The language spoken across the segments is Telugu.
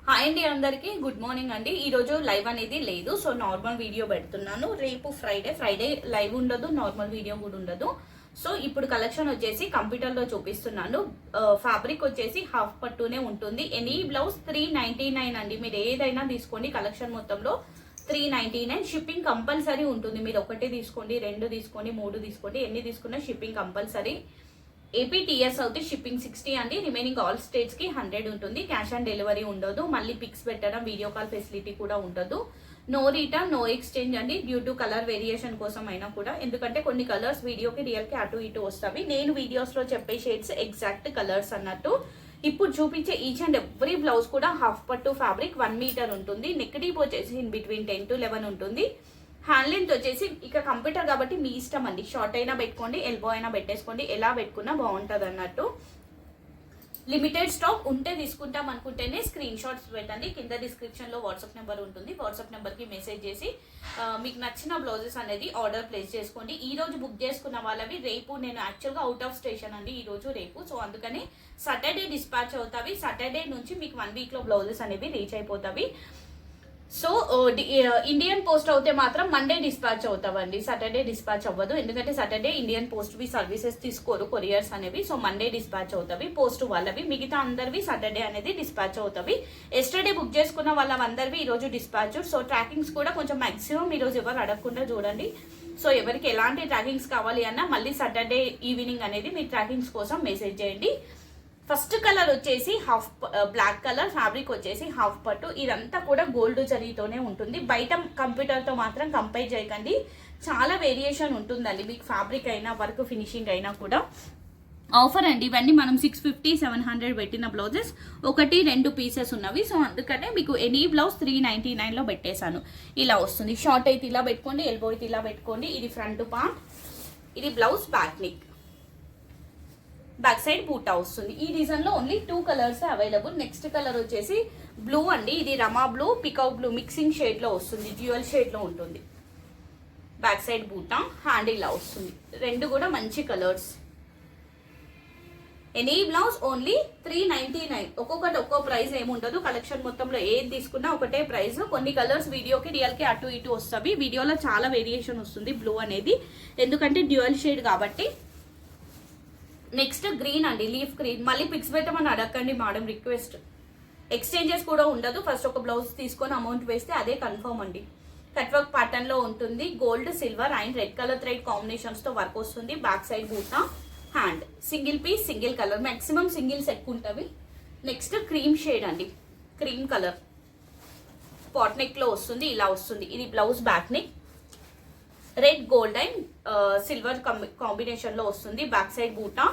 హాయ్ అండి, అందరికీ గుడ్ మార్నింగ్ అండి. ఈరోజు లైవ్ అనేది లేదు, సో నార్మల్ వీడియో పెడుతున్నాను. రేపు ఫ్రైడే లైవ్ ఉండదు, నార్మల్ వీడియో కూడా ఉండదు. సో ఇప్పుడు కలెక్షన్ వచ్చేసి కంప్యూటర్లో చూపిస్తున్నాను. ఫ్యాబ్రిక్ వచ్చేసి హాఫ్ పట్టునే ఉంటుంది. ఎనీ బ్లౌజ్ 399 అండి. మీరు ఏదైనా తీసుకోండి, కలెక్షన్ మొత్తంలో 399. షిప్పింగ్ కంపల్సరీ ఉంటుంది. మీరు ఒకటి తీసుకోండి, 2 తీసుకోండి, 3 తీసుకోండి, ఎన్ని తీసుకున్నా షిప్పింగ్ కంపల్సరీ. ఏపీటీఎస్ అవుతే షిప్పింగ్ 60 అండి. రిమైనింగ్ ఆల్ స్టేట్స్ కి 100 ఉంటుంది. క్యాష్ ఆన్ డెలివరీ ఉండదు. మళ్ళీ పిక్స్ పెట్టడం, వీడియో కాల్ ఫెసిలిటీ కూడా ఉండదు. నో రిటర్న్, నో ఎక్స్చేంజ్ అండి. డ్యూ టు కలర్ వేరియేషన్ కోసం అయినా కూడా, ఎందుకంటే కొన్ని కలర్స్ వీడియోకి రియల్కి అటు ఇటు వస్తాయి. నేను వీడియోస్ లో చెప్పే షేడ్స్ ఎగ్జాక్ట్ కలర్స్ అన్నట్టు. ఇప్పుడు చూపించే ఈచ్ అండ్ ఎవ్రీ బ్లౌజ్ కూడా హాఫ్ పట్టు ఫ్యాబ్రిక్ 1 మీటర్ ఉంటుంది. నెక్ డీప్ వచ్చేసి ఇన్ బిట్వీన్ 10 to 11 ఉంటుంది. హ్యాండ్ లెంత్ వచ్చేసి ఇక కంప్యూటర్ కాబట్టి మీ ఇష్టం అండి. షార్ట్ అయినా పెట్టుకోండి, ఎల్బో అయినా పెట్టేసుకోండి, ఎలా పెట్టుకున్నా బాగుంటుంది అన్నట్టు. లిమిటెడ్ స్టాక్ ఉంటే తీసుకుంటాం అనుకుంటేనే స్క్రీన్ షాట్స్ పెట్టండి. కింద డిస్క్రిప్షన్ లో వాట్సాప్ నెంబర్ ఉంటుంది. వాట్సాప్ నెంబర్ కి మెసేజ్ చేసి మీకు నచ్చిన బ్లౌజెస్ అనేది ఆర్డర్ ప్లేస్ చేసుకోండి. ఈ రోజు బుక్ చేసుకున్న వాళ్ళవి రేపు, నేను యాక్చువల్గా అవుట్ ఆఫ్ స్టేషన్ అండి ఈ రోజు రేపు, సో అందుకని సాటర్డే డిస్పాచ్ అవుతావి. సాటర్డే నుంచి మీకు 1 వీక్ లో బ్లౌజెస్ అనేవి రీచ్ అయిపోతావి. సో ఇండియన్ పోస్ట్ అయితే మాత్రం మండే డిస్పాచ్ అవుతావండి, సాటర్డే డిస్పాచ్ అవ్వదు. ఎందుకంటే సాటర్డే ఇండియన్ పోస్ట్ వి సర్వీసెస్ తీసుకోరు, కొరియర్స్ అనేవి. సో మండే డిస్పాచ్ అవుతావి పోస్ట్ వాళ్ళవి. మిగతా అందరివి సాటర్డే అనేది డిస్పాచ్ అవుతావి. ఎస్టర్డే బుక్ చేసుకున్న వాళ్ళందరివి ఈ రోజు డిస్పాచ్. సో ట్రాకింగ్స్ కూడా కొంచెం మాక్సిమం ఈ రోజు ఎవరు అడగకుండా చూడండి. సో ఎవరికి ఎలాంటి ట్రాకింగ్స్ కావాలి అన్నా మళ్ళీ సాటర్డే ఈవినింగ్ అనేది మీ ట్రాకింగ్స్ కోసం మెసేజ్ చేయండి. ఫస్ట్ కలర్ వచ్చేసి హాఫ్ బ్లాక్ కలర్, ఫ్యాబ్రిక్ వచ్చేసి హాఫ్ పట్టు. ఇదంతా కూడా గోల్డ్ జరీతోనే ఉంటుంది. బయట కంప్యూటర్తో మాత్రం కంపేర్ చేయకండి, చాలా వేరియేషన్ ఉంటుందండి. మీకు ఫ్యాబ్రిక్ అయినా వర్క్ ఫినిషింగ్ అయినా కూడా. ఆఫర్ అండి ఇవన్నీ. మనం 650-700 పెట్టిన బ్లౌజెస్ 1-2 పీసెస్ ఉన్నవి. సో అందుకనే మీకు ఎనీ బ్లౌజ్ 399లో పెట్టేశాను. ఇలా వస్తుంది. షార్ట్ అయితే ఇలా పెట్టుకోండి, ఎల్బో అయితే ఇలా పెట్టుకోండి. ఇది ఫ్రంట్ పార్ట్, ఇది blouse back neck, back side బూటా వస్తుంది. ఈ డిజైన్ లో only 2 colours available. Next colour వచ్చేసి బ్లూ అండి. ఇది రమా బ్లూ, పికౌట్ బ్లూ మిక్సింగ్ షేడ్ లో వస్తుంది, డ్యూయల్ షేడ్ లో ఉంటుంది. బ్యాక్ సైడ్ బూటా, హ్యాండ్ ఇలా వస్తుంది. రెండు కూడా మంచి కలర్స్. Any blouse only 399. ఒక్కొక్కటి ఒక్కో ప్రైస్ ఏముండదు. కలెక్షన్ మొత్తంలో ఏది తీసుకున్నా ఒకటే ప్రైస్. కొన్ని కలర్స్ వీడియోకి రియల్కి అటు ఇటు వస్తాయి. వీడియోలో చాలా వేరియేషన్ వస్తుంది బ్లూ అనేది, ఎందుకంటే డ్యూయల్ షేడ్ కాబట్టి. నెక్స్ట్ గ్రీన్ అండి, లీఫ్ గ్రీన్. మళ్ళీ పిక్స్ పెట్టమని అడగండి మేడం, రిక్వెస్ట్. ఎక్స్చేంజెస్ కూడా ఉండదు. ఫస్ట్ ఒక బ్లౌజ్ తీసుకొని అమౌంట్ వేస్తే అదే కన్ఫర్మ్ అండి. కట్ వర్క్ ప్యాటర్న్ లో ఉంటుంది. Gold, silver and red colour thread combinations తో వర్క్ వస్తుంది. బ్యాక్ సైడ్ బూటా, hand single piece, single colour, maximum singles ఎక్కువ ఉంటవి. నెక్స్ట్ క్రీమ్ షేడ్ అండి, క్రీమ్ కలర్ పాట్ నెక్ లో వస్తుంది. ఇలా వస్తుంది. ఇది blouse back neck, red gold and silver combination లో వస్తుంది. బ్యాక్ సైడ్ బూటా,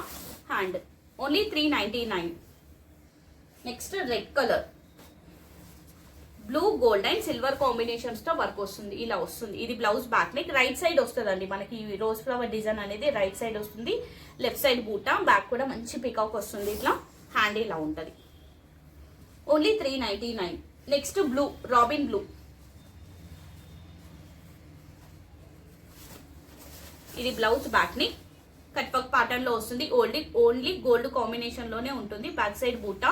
hand only 399. Next red colour, blue gold and silver combinations తో వర్క్ వస్తుంది. ఇలా వస్తుంది. ఇది blouse back neck. Right side వస్తుందండి మనకి రోజ్ ఫ్లవర్ డిజైన్ అనేది రైట్ సైడ్ వస్తుంది. లెఫ్ట్ సైడ్ బూటా, బ్యాక్ కూడా మంచి పికాక్ వస్తుంది. ఇట్లా హ్యాండ్ ఇలా ఉంటుంది. Only 399. Next blue, robin blue. ఇది బ్లౌజ్ బ్యాక్ ని కట్ వర్క్ ప్యాటర్న్ లో వస్తుంది. ఓన్లీ గోల్డ్ కాంబినేషన్ లోనే ఉంటుంది. బ్యాక్ సైడ్ బూటా,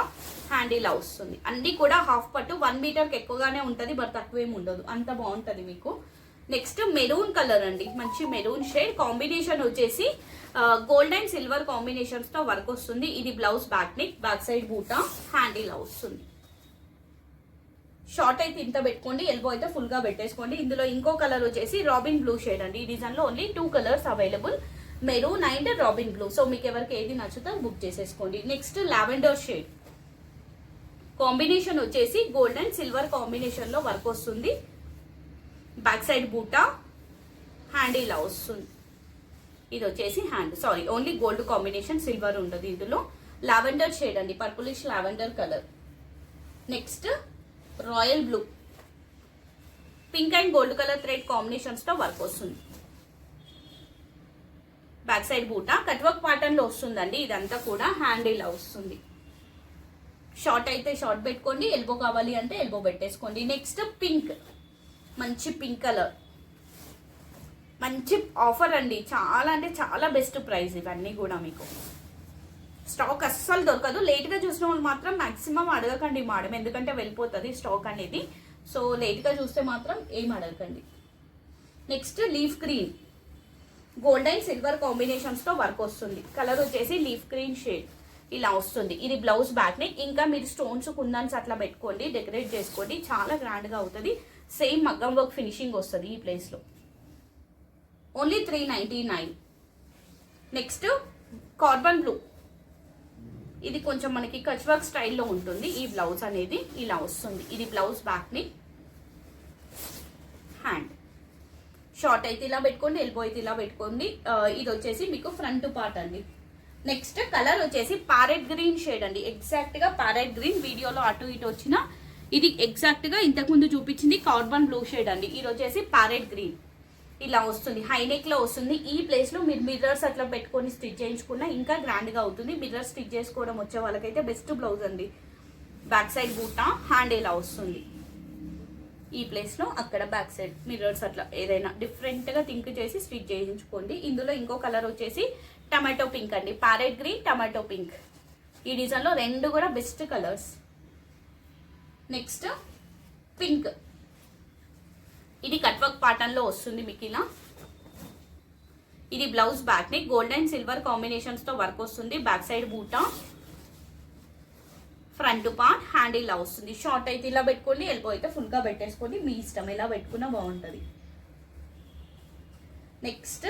హ్యాండ్ ఇలా వస్తుంది. అన్ని కూడా హాఫ్ పట్టు. 1 మీటర్ ఎక్కువగానే ఉంటుంది, బట్ తక్కువేం ఉండదు. అంత బాగుంటది మీకు. నెక్స్ట్ మెరూన్ కలర్ అండి, మంచి మెరూన్ షేడ్. కాంబినేషన్ వచ్చేసి గోల్డ్ అండ్ సిల్వర్ కాంబినేషన్స్ తో వర్క్ వస్తుంది. ఇది blouse back neck, back side బూటా, హ్యాండ్ ఇలా వస్తుంది. షార్ట్ అయితే ఇంత పెట్టుకోండి, ఎల్బో అయితే ఫుల్ గా పెట్టేసుకోండి. ఇందులో ఇంకో కలర్ వచ్చేసి రాబిన్ బ్లూ షేడ్ అండి. ఈ డిజైన్ లో only 2 colours available, maroon and robin blue. So మీకు ఎవరికి ఏది నచ్చుతో బుక్ చేసేసుకోండి. Next lavender shade. కాంబినేషన్ వచ్చేసి గోల్డ్ అండ్ సిల్వర్ కాంబినేషన్ లో వర్క్ వస్తుంది. బ్యాక్ సైడ్ బూటా, హ్యాండ్ ఇలా వస్తుంది. ఇది వచ్చేసి hand, sorry only gold combination, silver ఉండదు ఇందులో. లావెండర్ షేడ్ అండి, purplish lavender colour. Next royal blue, pink and gold colour thread combinations తో వర్క్ వస్తుంది. బ్యాక్ సైడ్ బూటా, కట్ వర్క్ ప్యాటర్న్ లో వస్తుందండి ఇదంతా కూడా. హ్యాండ్ ఇలా వస్తుంది. షార్ట్ అయితే షార్ట్ పెట్టుకోండి, ఎల్బో కావాలి అంటే ఎల్బో పెట్టేసుకోండి. నెక్స్ట్ పింక్, మంచి పింక్ కలర్, మంచి ఆఫర్ అండి. చాలా అంటే చాలా బెస్ట్ ప్రైస్ ఇవన్నీ కూడా మీకు. స్టాక్ అస్సలు దొరకదు. లేట్గా చూసిన వాళ్ళు మాత్రం మాక్సిమం అడగకండి మేడం, ఎందుకంటే వెళ్ళిపోతుంది స్టాక్ అనేది. సో లేట్గా చూస్తే మాత్రం ఏం అడగకండి. Next leaf green gold and silver కాంబినేషన్స్తో వర్క్ వస్తుంది. కలర్ వచ్చేసి లీఫ్ గ్రీన్ షేడ్ ఇలా వస్తుంది. ఇది బ్లౌజ్ బ్యాక్ నెక్. ఇంకా మీరు స్టోన్స్ కుందన్స్ అట్లా పెట్టుకోండి, డెకరేట్ చేసుకోండి, చాలా గ్రాండ్గా అవుతుంది. సేమ్ మగ్గం వర్క్ ఫినిషింగ్ వస్తుంది ఈ ప్లేస్లో. ఓన్లీ 399. Next carbon blue. ఇది కొంచెం మనకి కచ్ వర్క్ స్టైల్లో ఉంటుంది. ఈ బ్లౌజ్ అనేది ఇలా వస్తుంది. ఇది blouse back neck. Hand short అయితే ఇలా పెట్టుకోండి, ఎల్బో అయితే ఇలా పెట్టుకోండి. ఇది వచ్చేసి మీకు ఫ్రంట్ పార్ట్ అండి. నెక్స్ట్ కలర్ వచ్చేసి ప్యారెట్ గ్రీన్ షేడ్ అండి. ఎగ్జాక్ట్ గా ప్యారెట్ గ్రీన్, వీడియోలో అటు ఇటు వచ్చిన ఇది ఎగ్జాక్ట్ గా ఇంతకుముందు చూపించింది కార్బన్ బ్లూ షేడ్ అండి. ఇది వచ్చేసి ప్యారెట్ గ్రీన్ ఇలా వస్తుంది. హై నెక్ లో వస్తుంది. ఈ ప్లేస్ లో మీరు మిర్రర్స్ అట్లా పెట్టుకొని స్టిచ్ చేయించుకున్నా ఇంకా గ్రాండ్ గా అవుతుంది. మిర్రర్ స్టిచ్ చేసుకోవడం వచ్చే వాళ్ళకైతే బెస్ట్ బ్లౌజ్ అండి. బ్యాక్ సైడ్ బూటా, హ్యాండ్ ఇలా వస్తుంది. ఈ ప్లేస్ లో అక్కడ బ్యాక్ సైడ్ మిర్రర్స్ అట్లా ఏదైనా డిఫరెంట్ గా థింక్ చేసి స్టిచ్ చేయించుకోండి. ఇందులో ఇంకో కలర్ వచ్చేసి టమాటో పింక్ అండి. Parrot green, tomato pink. ఈ డిజైన్ లో రెండు కూడా బెస్ట్ కలర్స్. Next pink. ఇది కట్ వర్క్ ప్యాటర్న్ లో వస్తుంది మీకు ఇలా. ఇది blouse back neck. Gold and silver combinations తో వర్క్ వస్తుంది. బ్యాక్ సైడ్ బూటా, ఫ్రంట్ పార్ట్, హ్యాండ్ ఇలా వస్తుంది. షార్ట్ అయితే ఇలా పెట్టుకోండి, ఎల్బో అయితే ఫుల్ గా పెట్టేసుకోండి, మీ ఇష్టం ఎలా పెట్టుకున్నా బాగుంటుంది. నెక్స్ట్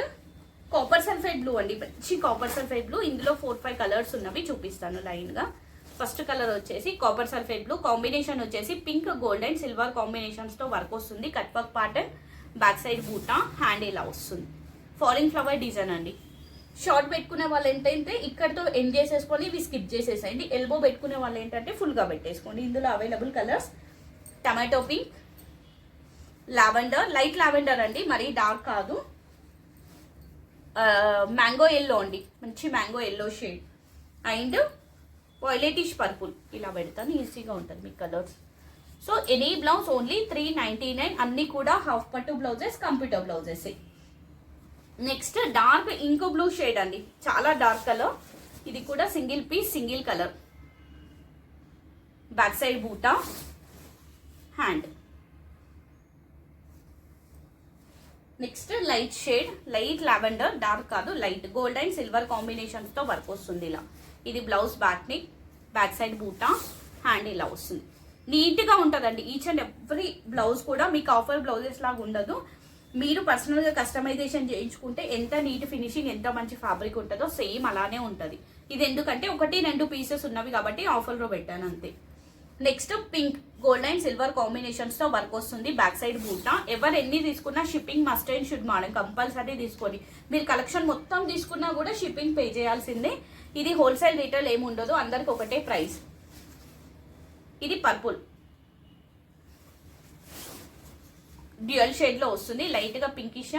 కాపర్ సల్ఫైడ్ బ్లూ అండి. మంచి కాపర్ సల్ఫైడ్ బ్లూ. ఇందులో 4-5 కలర్స్ ఉన్నవి చూపిస్తాను లైన్ గా. ఫస్ట్ కలర్ వచ్చేసి కాపర్ సల్ఫైడ్ బ్లూ. కాంబినేషన్ వచ్చేసి pink, gold and silver combinations తో వర్క్ వస్తుంది. Cut work pattern, back side బూటా, హ్యాండ్ ఇలా వస్తుంది. ఫాలింగ్ ఫ్లవర్ డిజైన్ అండి. షార్ట్ పెట్టుకునే వాళ్ళు ఏంటంటే ఇక్కడతో ఎండ్ చేసేసుకొని ఇవి స్కిప్ చేసేసేయండి. ఎల్బో పెట్టుకునే వాళ్ళు ఏంటంటే ఫుల్ గా పెట్టేసుకోండి. ఇందులో available colours tomato pink, lavender, light lavender అండి, మరీ డార్క్ కాదు. మ్యాంగో ఎల్లో అండి, మంచి mango yellow shade. And violetish purple ఇలా పెడతాను, ఈజీగా ఉంటుంది మీకు colours. So any blouse only 399. అన్ని కూడా హాఫ్ పట్టు blouses, computer blouses. Next dark ఇంకో బ్లూ షేడ్ అండి, చాలా డార్క్ కలర్. ఇది కూడా single piece, single colour. Back side బూటా, hand. Next light shade, light lavender, dark కాదు, light gold and silver combinations తో వర్క్ వస్తుంది ఇలా. ఇది blouse back neck, back side బూటా, హ్యాండ్ ఇలా వస్తుంది. నీట్ గా ఉంటుందండి. ఈచ్ అండ్ ఎవ్రీ బ్లౌజ్ కూడా మీకు ఆఫర్ బ్లౌజెస్ లాగా ఉండదు. మీరు పర్సనల్ గా కస్టమైజేషన్ చేయించుకుంటే ఎంత నీట్ ఫినిషింగ్, ఎంత మంచి ఫ్యాబ్రిక్ ఉంటుందో సేమ్ అలానే ఉంటుంది. ఇది ఎందుకంటే 1-2 పీసెస్ ఉన్నవి కాబట్టి ఆఫర్ లో పెట్టాను అంతే. Next pink, gold and silver combinations తో వర్క్ వస్తుంది. బ్యాక్ సైడ్ బూటా. ఎవరు ఎన్ని తీసుకున్నా shipping must and should madam, compulsory తీసుకోండి. మీరు కలెక్షన్ మొత్తం తీసుకున్నా కూడా షిప్పింగ్ పే చేయాల్సిందే. ఇది హోల్సేల్ రీటైల్ ఏమి ఉండదు, అందరికి ఒకటే ప్రైస్. ఇది పర్పుల్, డ్యూయల్ షేడ్ లో వస్తుంది. లైట్ గా పింకిష్,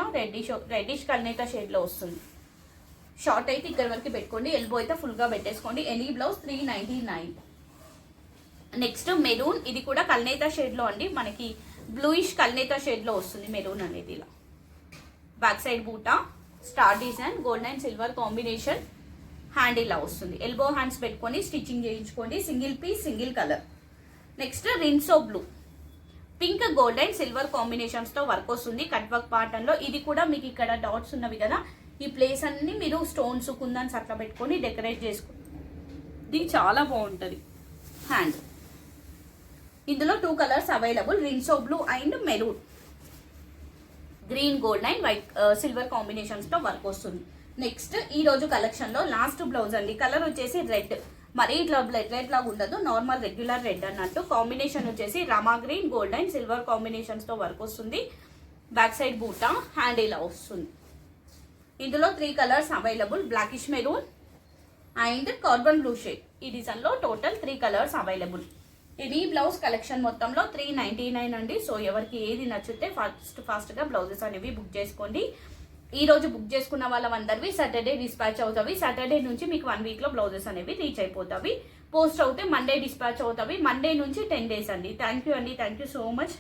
రెడ్డిష్ కల్నేత షేడ్ లో వస్తుంది. షార్ట్ అయితే ఇక్కడ వరకు పెట్టుకోండి, ఎల్బో అయితే ఫుల్ గా పెట్టేసుకోండి. Any blouse 399. Next maroon. ఇది కూడా కల్నేత షేడ్ లో అండి, మనకి బ్లూయిష్ కల్నేత షేడ్ లో వస్తుంది మెరూన్ అనేది ఇలా. బ్యాక్ సైడ్ బూటా, star design, gold and silver combination, hand ఇలా వస్తుంది. ఎల్బో హ్యాండ్స్ పెట్టుకొని స్టిచ్చింగ్ చేయించుకోండి. Single piece, single colour. Next Rinso blue. Pink, gold and silver combinations తో వర్క్ వస్తుంది. కట్ వర్క్ ప్యాటర్న్ లో. ఇది కూడా మీకు ఇక్కడ డాట్స్ ఉన్నవి కదా, ఈ ప్లేస్ అన్ని మీరు స్టోన్స్, కుందన్స్ అట్లా పెట్టుకొని డెకరేట్ చేసుకోండి. ఇది చాలా బాగుంటుంది. హ్యాండ్. ఇందులో 2 colours available, Rinso blue and maroon. Green, gold and white silver combinations తో వర్క్ వస్తుంది. నెక్స్ట్ ఈ రోజు కలెక్షన్ లో లాస్ట్ బ్లౌజ్ అండి. కలర్ వచ్చేసి రెడ్, మరీ ఇట్లా బ్లడ్ రెడ్ లాగా ఉండదు, నార్మల్ రెగ్యులర్ రెడ్ అన్నట్టు. కాంబినేషన్ వచ్చేసి Rama green, gold and silver combinations తో వర్క్ వస్తుంది. బ్యాక్ సైడ్ బూటా, హ్యాండ్ ఇలా వస్తుంది. ఇందులో 3 colours available, blackish maroon and carbon blue shade. ఈ డిజైన్ లో total 3 colours available. Any blouse collection మొత్తంలో 399 అండి. సో ఎవరికి ఏది నచ్చితే ఫాస్ట్ గా బ్లౌజెస్ అనేవి బుక్ చేసుకోండి. ఈ రోజు బుక్ చేసుకున్న వాళ్ళందరివి సాటర్డే డిస్పాచ్ అవుతాయి. సాటర్డే నుంచి మీకు 1 వీక్ లో బ్లౌజెస్ అనేవి రీచ్ అయిపోతాయి. పోస్ట్ అవుతే మండే డిస్పాచ్ అవుతాయి. మండే నుంచి 10 days అండి. థ్యాంక్ యూ అండి, థ్యాంక్ యూ సో మచ్.